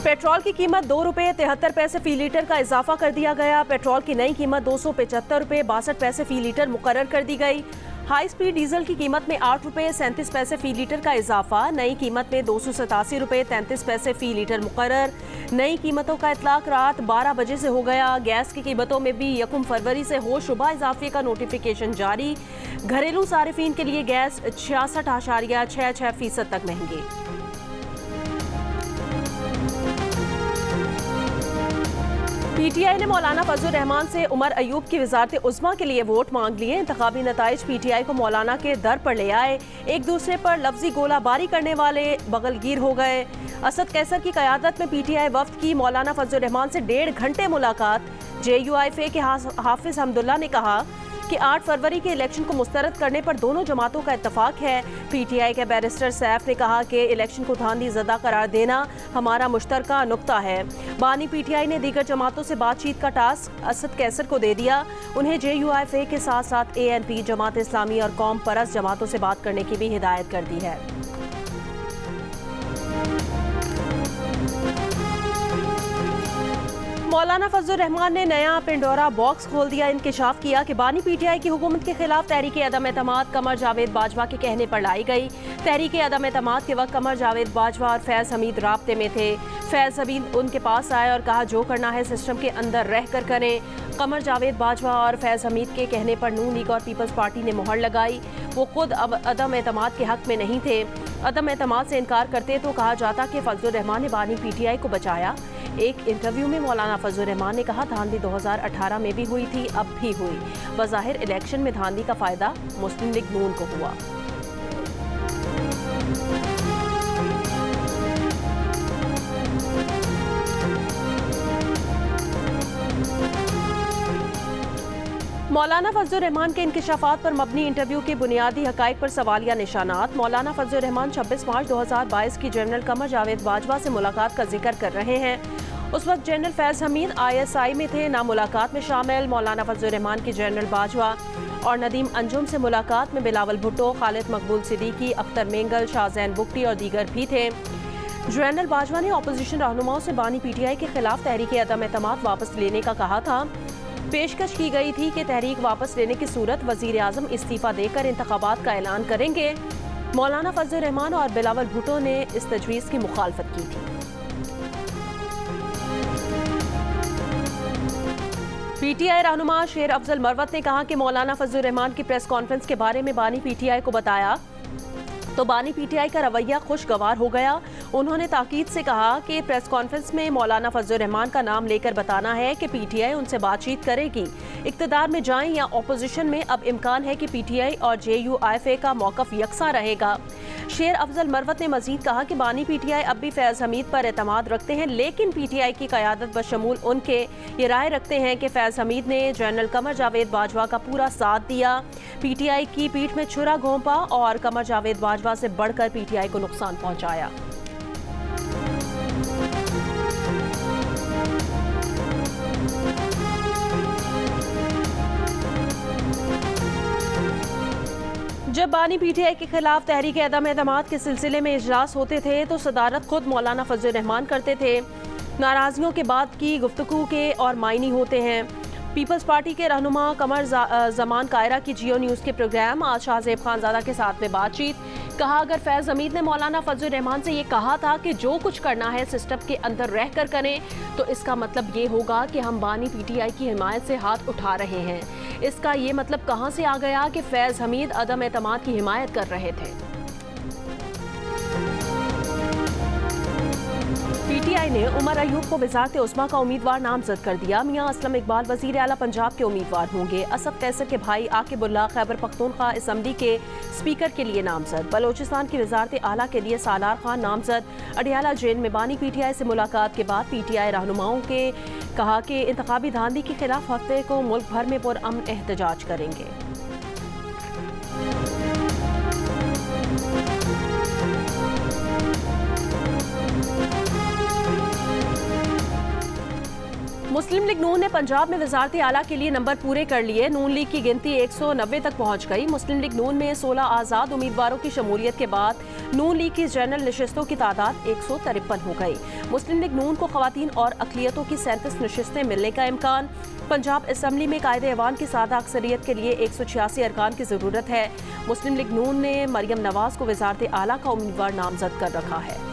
Petrol की कीमत 2 रुपये 73 पैसे फी लीटर का इजाफा कर दिया गया। पेट्रोल की नई कीमत 275 रुपये 62 पैसे फी लीटर मुकर्रर कर दी गई। हाई स्पीड डीजल की कीमत में 8 रुपये 37 पैसे फी लीटर का इजाफा। नई कीमत में 287 रुपये 33 पैसे फी लीटर मुकर्रर। नई कीमतों का इतलाक रात 12 बजे से हो गया। गैस की कीमतों में भी 1 फरवरी से हो शुबा इजाफे का नोटिफिकेशन जारी। घरेलू सारिफीन के लिए गैस 66.66% तक महंगी। पीटीआई ने मौलाना फजलुर रहमान से उमर अयूब की वजारत उज़्मा के लिए वोट मांग लिए। इंतखाबी नताइज पीटीआई को मौलाना के दर पर ले आए। एक दूसरे पर लफ्जी गोलाबारी करने वाले बगलगीर हो गए। असद कैसर की क़यादत में पीटीआई वफ्द की मौलाना फजलुर रहमान से 1.5 घंटे मुलाकात। JUIF के हाफिज हमदुल्ला ने कहा कि 8 फरवरी के इलेक्शन को मुस्तरद करने पर दोनों जमातों का इत्तफाक है। पीटीआई के बैरिस्टर सैफ ने कहा कि इलेक्शन को धांधली ज़दा करार देना हमारा मुश्तरका नुक्ता है। बानी पीटीआई ने दीगर जमातों से बातचीत का टास्क असद कैसर को दे दिया। उन्हें JUIF के साथ साथ ANP, जमात इस्लामी और कौम परस्त जमातों से बात करने की भी हिदायत कर दी है। मौलाना फजलुर रहमान ने नया पिंडोरा बॉक्स खोल दिया। इंकिशाफ किया कि बानी पीटीआई की हुकूमत के खिलाफ तहरीक अदम एतमाद कमर जावेद बाजवा के कहने पर लाई गई। तहरीक अदम एतमाद के वक्त कमर जावेद बाजवा और फैज़ हमीद राब्ते में थे। फैज़ हमीद उनके पास आए और कहा जो करना है सिस्टम के अंदर रह कर करें। कमर जावेद बाजवा और फैज़ हमीद के कहने पर नून लीग और पीपल्स पार्टी ने मुहर लगाई। वो खुद अब अदम एतमाद के हक में नहीं थे। अदम एतमाद से इनकार करते तो कहा जाता कि फजलुर रहमान ने बानी पीटीआई को बचाया। एक इंटरव्यू में मौलाना फजलुर रहमान ने कहा धांधली 2018 में भी हुई थी, अब भी हुई। बज़ाहिर इलेक्शन में धांधली का फायदा मुस्लिम लीग नून को हुआ। मौलाना फजलुर रहमान के इंकिशाफात पर मबनी इंटरव्यू के बुनियादी हकाइक पर सवालिया निशानात। मौलाना फजलुर रहमान 26 मार्च 2022 की जनरल कमर जावेद बाजवा से मुलाकात का जिक्र कर रहे हैं। उस वक्त जनरल फैज़ हमीद ISI में थे, ना मुलाकात में शामिल। मौलाना फजलुर रहमान की जनरल बाजवा और नदीम अंजुम से मुलाकात में बिलावल भुट्टो, खालिद मकबूल सिद्दीकी, अख्तर मेंगल, शाहजैन बुगटी और दीगर भी थे। जनरल बाजवा ने अपोजिशन रहनुमाओं से बानी पीटीआई के खिलाफ तहरीक अदम एतमाद वापस लेने का कहा था। पेशकश की गई थी कि तहरीक वापस लेने की सूरत वजीर आजम इस्तीफा देकर इंतखाबात का ऐलान करेंगे। मौलाना फजलुर रहमान और बिलावल भुट्टो ने इस तजवीज़ की मुखालफत की थी। पीटीआई रहनुमा शेर अफजल मरवत ने कहा कि मौलाना फजलुर रहमान की प्रेस कॉन्फ्रेंस के बारे में बानी पीटीआई को बताया तो बानी पीटीआई का रवैया खुशगवार हो गया। उन्होंने ताकीद से कहा कि प्रेस कॉन्फ्रेंस में मौलाना फजलुर रहमान का नाम लेकर बताना है कि पीटीआई उनसे बातचीत करेगी। इक्तदार में जाएं या ऑपोजिशन में, अब इम्कान है कि पीटीआई और JUIF का मौक़िफ़ यकसा रहेगा। शेर अफजल मरवत ने मजीद कहा कि बानी पीटीआई अब भी फैज़ हमीद पर एतमाद रखते हैं, लेकिन पीटीआई की क़यादत बशमूल उनके ये राय रखते हैं कि फैज़ हमीद ने जनरल कमर जावेद बाजवा का पूरा साथ दिया। पीटीआई की पीठ में छुरा घोंपा और कमर जावेद बाजवा से बढ़कर पीटीआई को नुकसान पहुंचाया। जब बानी पीटीआई के खिलाफ तहरीक अदम एतमाद के सिलसिले में इजलास होते थे तो सदारत खुद मौलाना फजलुर रहमान करते थे। नाराजगियों के बाद की गुफ्तगू के और मायने होते हैं। पीपल्स पार्टी के रहनुमा कमर जमान कायरा की जियो न्यूज़ के प्रोग्राम आज शाहजेब खानजादा के साथ में बातचीत। कहा अगर फैज़ हमीद ने मौलाना फजलुर रहमान से ये कहा था कि जो कुछ करना है सिस्टम के अंदर रह कर करें, तो इसका मतलब ये होगा कि हम बानी पीटीआई की हिमायत से हाथ उठा रहे हैं। इसका ये मतलब कहाँ से आ गया कि फैज़ हमीद अदम एतमाद की हिमायत कर रहे थे। पीटीआई ने उमर अयूब को वज़ारत उज़्मा का उम्मीदवार नामजद कर दिया। मियां असलम इकबाल वज़ीर आला पंजाब के उम्मीदवार होंगे। असद कैसर के भाई आकिबुल्लाह खैबर पख्तूनख्वा असम्बली के स्पीकर के लिए नामजद। बलोचिस्तान की वज़ारत आला के लिए सालार खान नामजद। अडियाला जेल में बानी पीटीआई से मुलाकात के बाद पीटीआई रहनुमाओं के कहा कि इंतखाबी धांधली के खिलाफ हफ्ते को मुल्क भर में पुरअमन एहतजाज करेंगे। मुस्लिम लीग नून ने पंजाब में वजारती आला के लिए नंबर पूरे कर लिए। नून लीग की गिनती 190 तक पहुंच गई। मुस्लिम लीग नून में 16 आज़ाद उम्मीदवारों की शमूलियत के बाद नून लीग की जनरल नशिस्तों की तादाद 153 हो गई। मुस्लिम लीग नून को खवातीन और अक़लियतों की 37 नशिस्तें मिलने का इम्कान। पंजाब असम्बली में कायदे ऐवान की सादा अक्सरियत के लिए 186 अरकान की ज़रूरत है। मुस्लिम लीग नून ने मरियम नवाज को वजारती आला का उम्मीदवार नामजद कर रखा है।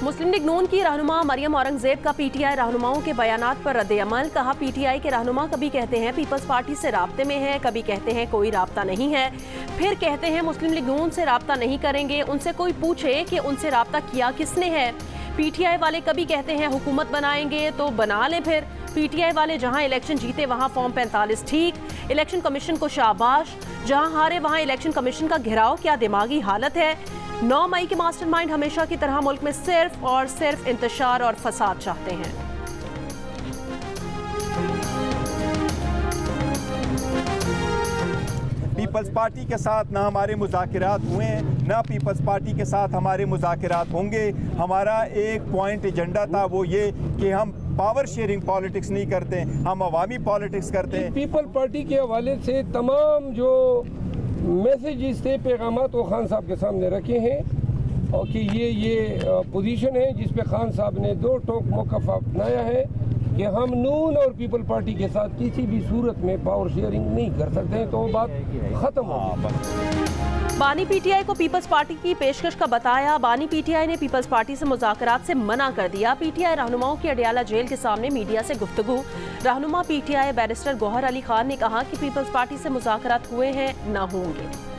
मुस्लिम लीग नून की रहनुमा मरियम औरंगजेब का पीटीआई रहनुमाओं के बयानात पर रद्द-ए-अमल। कहा, पीटीआई के रहनुमा कभी कहते हैं पीपल्स पार्टी से राब्ते में है, कभी कहते हैं कोई राब्ता नहीं है, फिर कहते हैं मुस्लिम लीग नून से राब्ता नहीं करेंगे। उनसे कोई पूछे कि उनसे राब्ता किया किसने है। पीटीआई वाले कभी कहते हैं हुकूमत बनाएंगे तो बना लें, फिर पीटीआई वाले जहां इलेक्शन जीते वहां फॉर्म 45 ठीक, इलेक्शन कमीशन को शाबाश, जहां हारे वहां इलेक्शन कमीशन का घेराव। क्या दिमागी हालत है। 9 मई के मास्टरमाइंड हमेशा की तरह मुल्क में सिर्फ और सिर्फ इंतशार और फसाद चाहते हैं। पीपल्स पार्टी के साथ ना हमारे मुज़ाकिरात हुए हैं, ना पीपल्स पार्टी के साथ हमारे मुज़ाकिरात होंगे। हमारा एक पॉइंट एजेंडा था, वो ये कि हम पावर शेयरिंग पॉलिटिक्स नहीं करते, हम अवामी पॉलिटिक्स करते हैं। पीपल पार्टी के हवाले से तमाम जो मैसेजेस थे, पैगामात वो खान साहब के सामने रखे हैं और कि ये पोजीशन है जिस पे खान साहब ने दो टोक मौक़िफ़ अपनाया है कि हम नून और पीपल पार्टी के साथ किसी भी सूरत में पावर शेयरिंग नहीं कर सकते हैं, तो वो बात ख़त्म हो। बानी पीटीआई को पीपल्स पार्टी की पेशकश का बताया। बानी पीटीआई ने पीपल्स पार्टी से मुज़ाकरात से मना कर दिया। पीटीआई रहनुमाओं की अडियाला जेल के सामने मीडिया से गुफ्तगू। रहनुमा पीटीआई बैरिस्टर गौहर अली खान ने कहा कि पीपल्स पार्टी से मुज़ाकरात हुए हैं, न होंगे।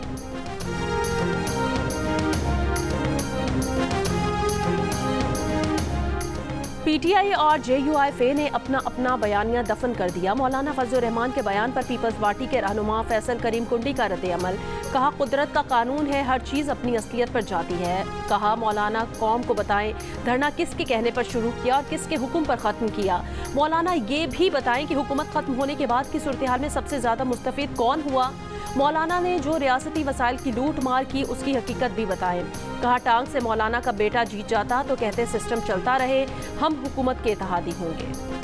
पीटीआई और जेयूआईफे ने अपना अपना बयानिया दफन कर दिया। मौलाना फजल रहमान के बयान पर पीपल्स पार्टी के रहनुमा फैसल करीम कुंडी का रद्द-ए-अमल। कहा, कुदरत का कानून है, हर चीज़ अपनी असलियत पर जाती है। कहा, मौलाना कौम को बताएं धरना किसके कहने पर शुरू किया और किसके हुक्म पर ख़त्म किया। मौलाना ये भी बताएं कि हुकूमत ख़त्म होने के बाद की सूरत हाल में सबसे ज़्यादा मुस्तफ़ीद कौन हुआ। मौलाना ने जो रियासती वसाइल की लूट मार की उसकी हकीकत भी बताएं। कहा, टांग से मौलाना का बेटा जीत जाता तो कहते सिस्टम चलता रहे, हम हुकूमत के इत्तेहादी होंगे।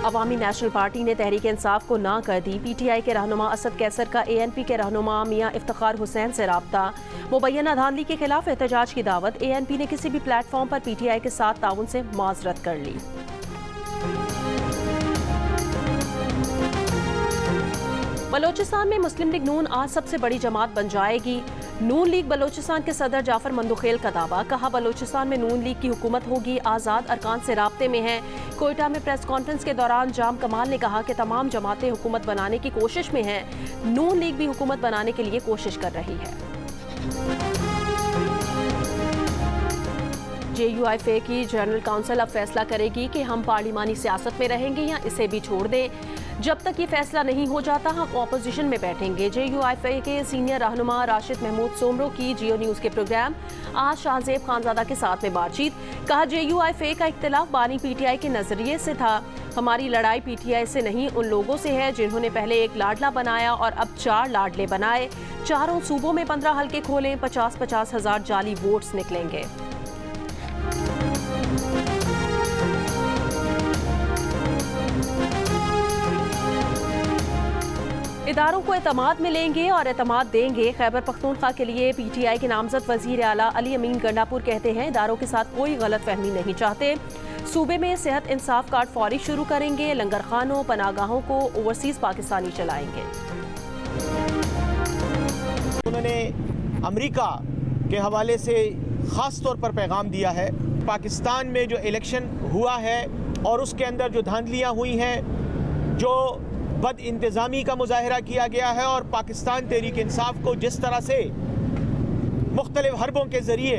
अवामी नेशनल पार्टी ने तहरीक इंसाफ को ना कर दी। पीटीआई के रहनुमा असद कैसर का एएनपी के रहनुमा मियां इफ्तिखार हुसैन से राब्ता। मुबैना धांधली के खिलाफ एहतजाज की दावत। एएनपी ने किसी भी प्लेटफॉर्म पर पीटीआई के साथ ताउन से माजरत कर ली। बलोचिस्तान में मुस्लिम लीग नून आज सबसे बड़ी जमात बन जाएगी। नून लीग बलोचिस्तान के सदर जाफर मंदुखेल का दावा। कहा, बलोचिस्तान में नून लीग की हुकूमत होगी, आज़ाद अरकान से राब्ते में है। कोयटा में प्रेस कॉन्फ्रेंस के दौरान जाम कमाल ने कहा कि तमाम जमातें हुकूमत बनाने की कोशिश में हैं। नून लीग भी हुकूमत बनाने के लिए कोशिश कर रही है। जेयूआईफे की जनरल काउंसिल अब फैसला करेगी कि हम पार्लिमानी सियासत में रहेंगे या इसे भी छोड़ दें। जब तक ये फैसला नहीं हो जाता हम ऑपोजिशन में बैठेंगे। जेयूआईफे के सीनियर रहनुमा राशिद महमूद सोमरो की जियो न्यूज़ के प्रोग्राम आज शाहजेब खानजादा के साथ में बातचीत। कहा, जेयूआईफे का इख्तिलाफ बानी पीटीआई के नजरिए से था। हमारी लड़ाई पीटीआई से नहीं उन लोगों से है जिन्होंने पहले एक लाडला बनाया और अब 4 लाडले बनाए। चारों सूबों में 15 हल्के खोलें, 50-50 हज़ार जाली वोट्स निकलेंगे। इदारों को एतमाद में लेंगे और एतमाद देंगे। खैबर पख्तूनख्वा के लिए पीटीआई के नामजद वजीर आला अली अमीन गंडापुर कहते हैं, इदारों के साथ कोई गलत फहमी नहीं चाहते। सूबे में सेहत इंसाफ कार्ड फौरी शुरू करेंगे। लंगर खानों पनागाहों को ओवरसीज पाकिस्तानी चलाएंगे। उन्होंने अमेरिका के हवाले से ख़ास तौर पर पैगाम दिया है। पाकिस्तान में जो इलेक्शन हुआ है और उसके अंदर जो धांधलियाँ हुई हैं, जो बद इंतज़ामी का मुजाहरा किया गया है और पाकिस्तान तहरीक इंसाफ को जिस तरह से मुख्तलिफ हरबों के ज़रिए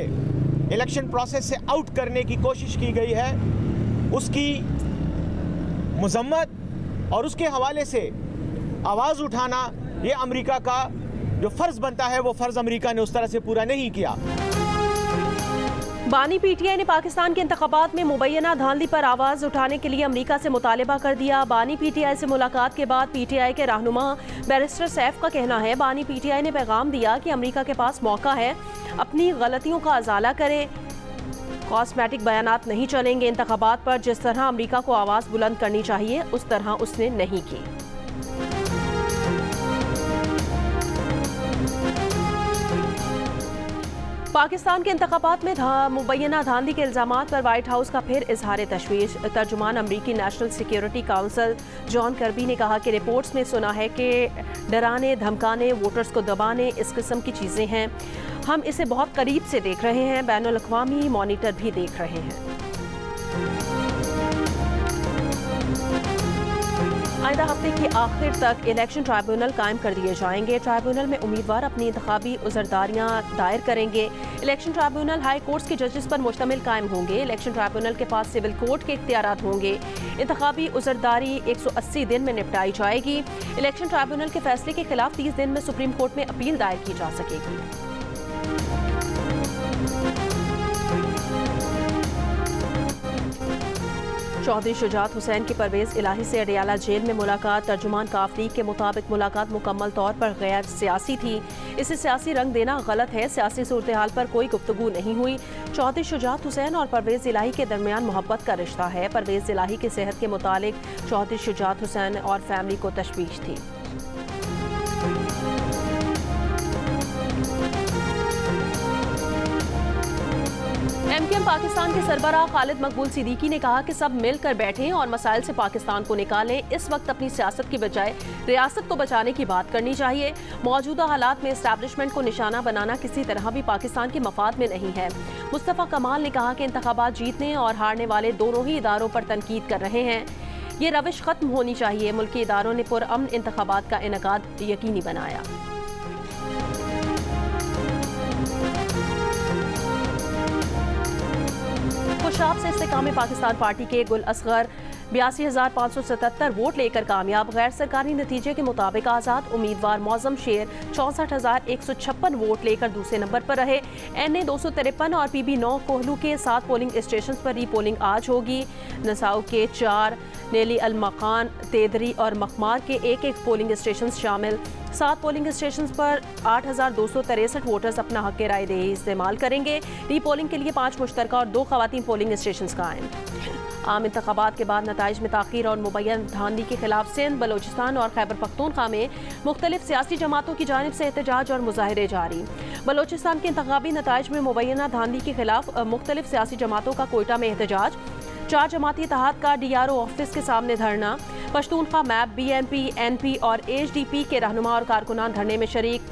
इलेक्शन प्रोसेस से आउट करने की कोशिश की गई है, उसकी मज़म्मत और उसके हवाले से आवाज़ उठाना, ये अमेरिका का जो फ़र्ज़ बनता है वो फ़र्ज़ अमेरिका ने उस तरह से पूरा नहीं किया। बानी पीटीआई ने पाकिस्तान के इंतखाबात में मुबैना धांधली पर आवाज़ उठाने के लिए अमेरिका से मुतालबा कर दिया। बानी पीटीआई से मुलाकात के बाद पीटीआई के रहनुमा बैरिस्टर सैफ का कहना है, बानी पीटीआई ने पैगाम दिया कि अमेरिका के पास मौका है, अपनी गलतियों का अजाला करे, कॉस्मेटिक बयानात नहीं चलेंगे। इंतखाबात पर जिस तरह अमेरिका को आवाज़ बुलंद करनी चाहिए उस तरह उसने नहीं की। पाकिस्तान के इंतखाबात में मुबैना धांधली के इल्जामात पर व्हाइट हाउस का फिर इजहार तशवीश। तर्जुमान अमरीकी national security council John Kirby ने कहा कि रिपोर्ट्स में सुना है कि डराने, धमकाने, वोटर्स को दबाने, इस किस्म की चीज़ें हैं। हम इसे बहुत करीब से देख रहे हैं, बैनुल अक़वामी मॉनिटर भी देख रहे हैं। आइंदा हफ्ते के आखिर तक इलेक्शन ट्राइब्यूनल कायम कर दिए जाएंगे। ट्राइब्यूनल में उम्मीदवार अपनी इंतखाबी उज़रदारियाँ दायर करेंगे। इलेक्शन ट्राइब्यूनल हाई कोर्ट्स के जजेस पर मुश्तमिल कायम होंगे। इलेक्शन ट्राइब्यूनल के पास सिविल कोर्ट के इख्तियारात होंगे। इंतखाबी उज़रदारी 180 दिन में निपटाई जाएगी। इलेक्शन ट्राइब्यूनल के फैसले के खिलाफ 30 दिन में सुप्रीम कोर्ट में अपील दायर की जा सकेगी। चौधरी शुजात हुसैन की परवेज़ इलाही से अडियाला जेल में मुलाकात। तर्जुमान काफ लीग के मुताबिक मुलाकात मुकम्मल तौर पर गैर सियासी थी। इसे सियासी रंग देना गलत है। सियासी सूरत हाल पर कोई गुफ्तगू नहीं हुई। चौधरी शुजात हुसैन और परवेज़ इलाही के दरमियान मोहब्बत का रिश्ता है। परवेज़ इलाही की सेहत के मुतालिक चौधरी शुजात हुसैन और फैमिली को तशवीश थी। एमकेएम पाकिस्तान के सरबराह खालिद मकबूल सिद्दीकी ने कहा कि सब मिलकर बैठें और मसाइल से पाकिस्तान को निकालें। इस वक्त अपनी सियासत की बजाय रियासत को बचाने की बात करनी चाहिए। मौजूदा हालात में एस्टैब्लिशमेंट को निशाना बनाना किसी तरह भी पाकिस्तान के मफाद में नहीं है। मुस्तफ़ा कमाल ने कहा कि इंतखाबात जीतने और हारने वाले दोनों ही इदारों पर तनकीद कर रहे हैं। ये रविश खत्म होनी चाहिए। मुल्की इदारों ने पुरअमन इंतखाबात का इनेकाद यकीनी बनाया। खुशाब से इस्तेकाम पाकिस्तान पार्टी के गुल असगर 82,577 वोट लेकर कामयाब। गैर सरकारी नतीजे के मुताबिक आज़ाद उम्मीदवार मौजम शेर 64,156 वोट लेकर दूसरे नंबर पर रहे। NA 253 और PB 9 कोहलू के 7 पोलिंग स्टेशन पर रीपोलिंग आज होगी। नसाऊ के 4, नेली अलमकान, तेदरी और मखमार के 1-1 पोलिंग स्टेशन शामिल। 7 पोलिंग स्टेशन पर 8,263 वोटर्स अपना हक राय दही इस्तेमाल करेंगे। रीपोलिंग के लिए 5 मुश्तरका और 2 खवातीन पोलिंग स्टेशन कायम। आम इंतखाबात के बाद नताइज में ताख़ीर और मुबैन धांधली के खिलाफ सिंध, बलोचिस्तान और खैबर पख्तूनख्वा में मुख्तलिफ सियासी जमातों की जानिब से एहतजाज और मुजाहरे जारी। बलोचिस्तान के इंतखाबी नताइज में मुबैना धांधली के खिलाफ मुख्तलिफ सियासी जमातों का कोयटा में एहतजाज। 4 जमाती इत्तेहाद का DRO ऑफिस के सामने धरना। पश्तूनख्वा मैप, BNP, NP और HDP के रहनुमा और कारकुनान धरने में शरीक।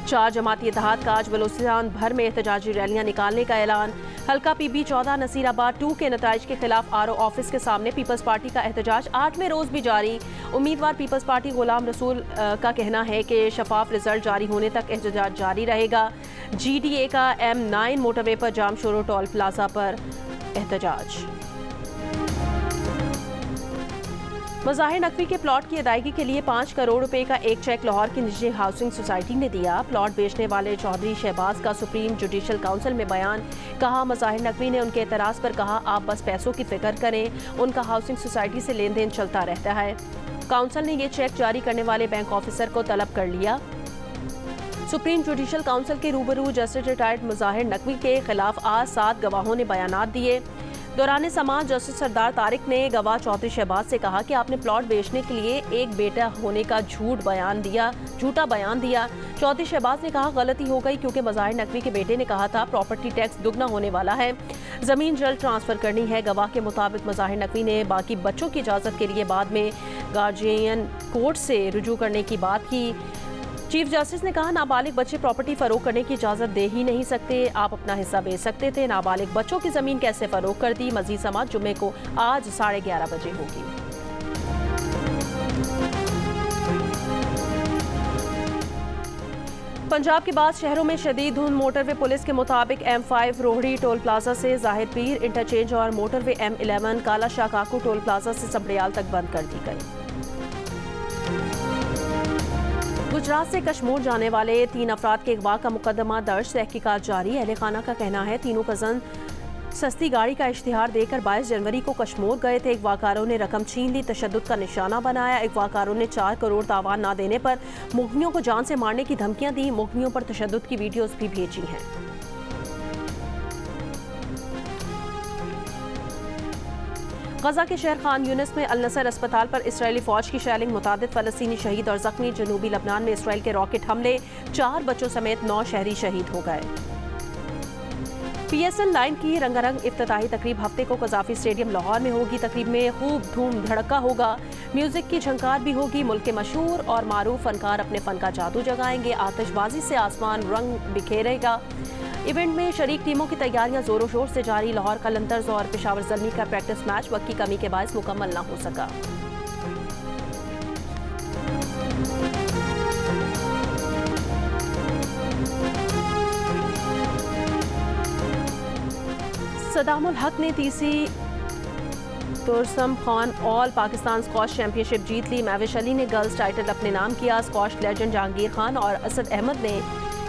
4 जमाती इत्तेहाद का आज बलोचिस्तान भर में एहतजाजी रैलियां निकालने का ऐलान। हल्का PB 14 नसीराबाद 2 के नताइज के खिलाफ RO ऑफिस के सामने पीपल्स पार्टी का एहतजाज 8वें रोज़ भी जारी। उम्मीदवार पीपल्स पार्टी गुलाम रसूल का कहना है कि शफाफ रिजल्ट जारी होने तक एहतजाज जारी रहेगा। GDA का M9 मोटरवे पर जाम शोरो टोल प्लाजा पर एहतजाज। मज़ाहिर नकवी के प्लॉट की अदायगी के लिए 5 करोड़ रुपए का एक चेक लाहौर की निजी हाउसिंग सोसाइटी ने दिया। प्लॉट बेचने वाले चौधरी शहबाज का सुप्रीम जुडिशल काउंसिल में बयान। कहा, मज़ाहिर नकवी ने उनके एतराज़ पर कहा, आप बस पैसों की फिक्र करें, उनका हाउसिंग सोसाइटी से लेन देन चलता रहता है। काउंसिल ने ये चेक जारी करने वाले बैंक ऑफिसर को तलब कर लिया। सुप्रीम जुडिशल काउंसिल के रूबरू जस्टिस रिटायर्ड मज़ाहिर नकवी के खिलाफ आज 7 गवाहों ने बयानात दिए। दौरान समाज जस्टिस सरदार तारिक ने गवाह चौधरी शहबाज से कहा कि आपने प्लॉट बेचने के लिए एक बेटा होने का झूठा बयान दिया। चौधरी शहबाज ने कहा, गलती हो गई क्योंकि मज़ाहिर नकवी के बेटे ने कहा था प्रॉपर्टी टैक्स दुगना होने वाला है, ज़मीन जल्द ट्रांसफ़र करनी है। गवाह के मुताबिक मज़ाहिर नकवी ने बाकी बच्चों की इजाज़त के लिए बाद में गार्जियन कोर्ट से रुजू करने की बात की। चीफ जस्टिस ने कहा, नाबालिग बच्चे प्रॉपर्टी फरोख करने की इजाज़त दे ही नहीं सकते, आप अपना हिस्सा बेच सकते थे, नाबालिग बच्चों की ज़मीन कैसे फरोख कर दी। मज़ीद समाअत जुम्मे को आज 11:30 बजे होगी। पंजाब के बाद शहरों में शदीद धुंध। मोटरवे पुलिस के मुताबिक M5 रोहड़ी टोल प्लाजा से ज़ाहिर पीर इंटरचेंज और मोटरवे M11 काला शाह काकू टोल प्लाजा से सबड़ियाल तक बंद कर दी गई। गुजरात से कश्मीर जाने वाले 3 अफराद के अगवा का मुकदमा दर्ज, तहकीकात जारी। अहले खाना का कहना है तीनों कजन सस्ती गाड़ी का इश्तिहार देकर 22 जनवरी को कश्मीर गए थे। अगवाकारों ने रकम छीन ली, तशद्दुद का निशाना बनाया। अगवाकारों ने 4 करोड़ तावान ना देने पर मुग़नियों को जान से मारने की धमकियां दी। मुग़नियों पर तशद्दुद की वीडियोस भी भेजी हैं। गजा के शहर खान यूनिस में अल नसर अस्पताल पर इसराइली फौज की शेलिंग, मुतादिद फ़लस्तीनी शहीद और जख्मी। जनूबी लबनान में इसराइल के रॉकेट हमले, 4 बच्चों समेत 9 शहरी शहीद हो गए। PSL लाइन की रंगारंग इफ्तिताही तकरीब हफ्ते को कज़ाफ़ी स्टेडियम लाहौर में होगी। तकरीब में खूब धूम धड़का होगा, म्यूजिक की झंकार भी होगी। मुल्क के मशहूर और मारूफ फनकार अपने फन का जादू जगाएंगे। आतिशबाजी से आसमान रंग बिखेरेगा। इवेंट में शरीक टीमों की तैयारियां जोरों शोर से जारी। लाहौर कलंदर्स और पेशावर ज़ल्मी का प्रैक्टिस मैच वक्त की कमी के बायस मुकम्मल न हो सका। सदामुल हक ने तीसरी Torsam Khan all Pakistan squash championship जीत ली। महविश अली ने गर्ल्स टाइटल अपने नाम किया। स्क्वॉश लेजेंड जहांगीर खान और असद अहमद ने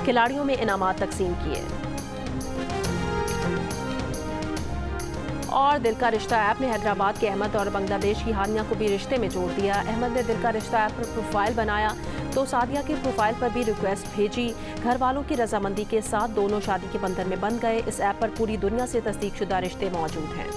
खिलाड़ियों में इनामात तकसीम किए। और दिल का रिश्ता ऐप ने हैदराबाद के अहमद और बांग्लादेश की हानिया को भी रिश्ते में जोड़ दिया। अहमद ने दिल का रिश्ता ऐप पर प्रोफाइल बनाया तो सादिया के प्रोफाइल पर भी रिक्वेस्ट भेजी। घर वालों की रजामंदी के साथ दोनों शादी के बंधन में बंध गए। इस ऐप पर पूरी दुनिया से तस्दीकशुदा रिश्ते मौजूद हैं।